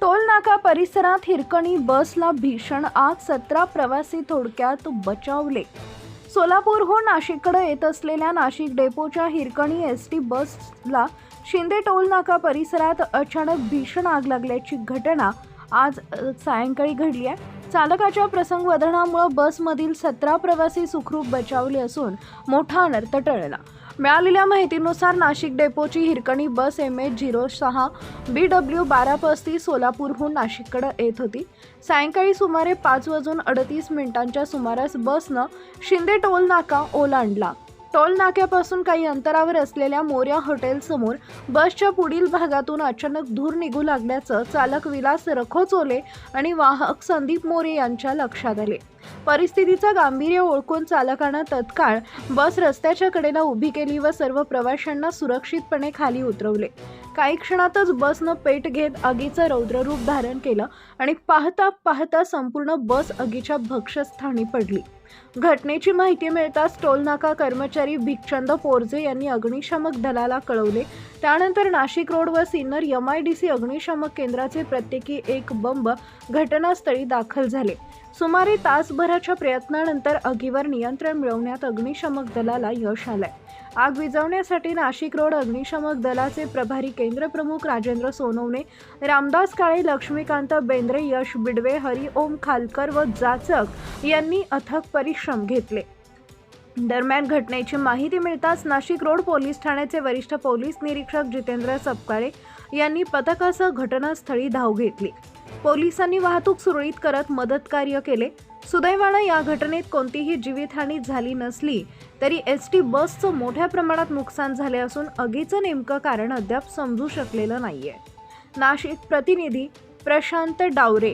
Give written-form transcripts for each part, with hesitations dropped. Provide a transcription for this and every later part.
Toll नाका परिसरात हिरकणी बसला भीषण आग, 17 प्रवासी थोडक्यात बचावले. सोलापूरहून नाशिककडे येत असलेल्या नाशिक डेपोच्या हिरकणी एसटी बसला शिंदे टोल नाका परिसरात अचानक भीषण आग लागल्याची घटना आज सायंकाळी घडली आहे. चालकाच्या प्रसंगवदनामुळे बसमधील 17 प्रवासी सुखरूप बचावले असून मोठा अनर्थ टळला. मिळालेल्या माहितीनुसार नाशिक डेपोची हिरकणी बस MH06 BW 1235 सोलापूरहून नाशिककडे येत होती. सायंकाळी सुमारे 5:38 सुमारास बसनं शिंदे टोल नाका ओलांडला. टोल नाक्यापासून काही अंतरावर असलेल्या मोर्या हॉटेल समोर बसच्या पुढील भागातून अचानक धूर निघू लागल्याचं चालक विलास रखोचोले आणि वाहक संदीप मोरे यांच्या लक्षात आले. परिस्थितीचं गांभीर्य ओळखून चालकानं तत्काळ बस रस्त्याच्या कडेला उभी केली व सर्व प्रवाशांना सुरक्षितपणे खाली उतरवले. काही क्षणातच बसनं पेट घेत आगीचं रौद्ररूप धारण केलं आणि पाहता पाहता संपूर्ण बस आगीच्या भक्ष्यस्थानी पडली. घटनेची माहिती मिळताच टोल नाका कर्मचारी भिकचंद पोरजे यांनी अग्निशामक दलाला कळवले. त्यानंतर नाशिक रोड व सिन्नर MIDC अग्निशामक केंद्राचे प्रत्येकी एक बंब घटनास्थळी दाखल झाले. सुमारे तासभराच्या प्रयत्नानंतर आगीवर नियंत्रण मिळवण्यात अग्निशामक दलाला यश आलंय. आग विझवण्यासाठी नाशिक रोड अग्निशामक दलाचे प्रभारी केंद्रप्रमुख राजेंद्र सोनवणे, रामदास काळे, लक्ष्मीकांत बेंद्रे, यश बिडवे, हरिओम खालकर व जाचक यांनी अथक परिश्रम घेतले. दरम्यान घटनेची माहिती मिळताच नाशिक रोड पोलीस ठाण्याचे वरिष्ठ पोलीस निरीक्षक जितेंद्र सपकाळे यांनी पथकासह घटनास्थळी धाव घेतली. पोलिसांनी वाहतूक सुरळीत करत मदतकार्य केले. सुदैवानं या घटनेत कोणतीही जीवितहानी झाली नसली तरी एसटी बसचं मोठ्या प्रमाणात नुकसान झाले असून आगीचं नेमकं कारण अद्याप समजू शकलेलं नाहीये. नाशिक प्रतिनिधी Prashant Daware.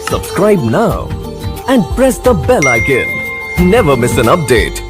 Subscribe now and press the bell icon. Never miss an update.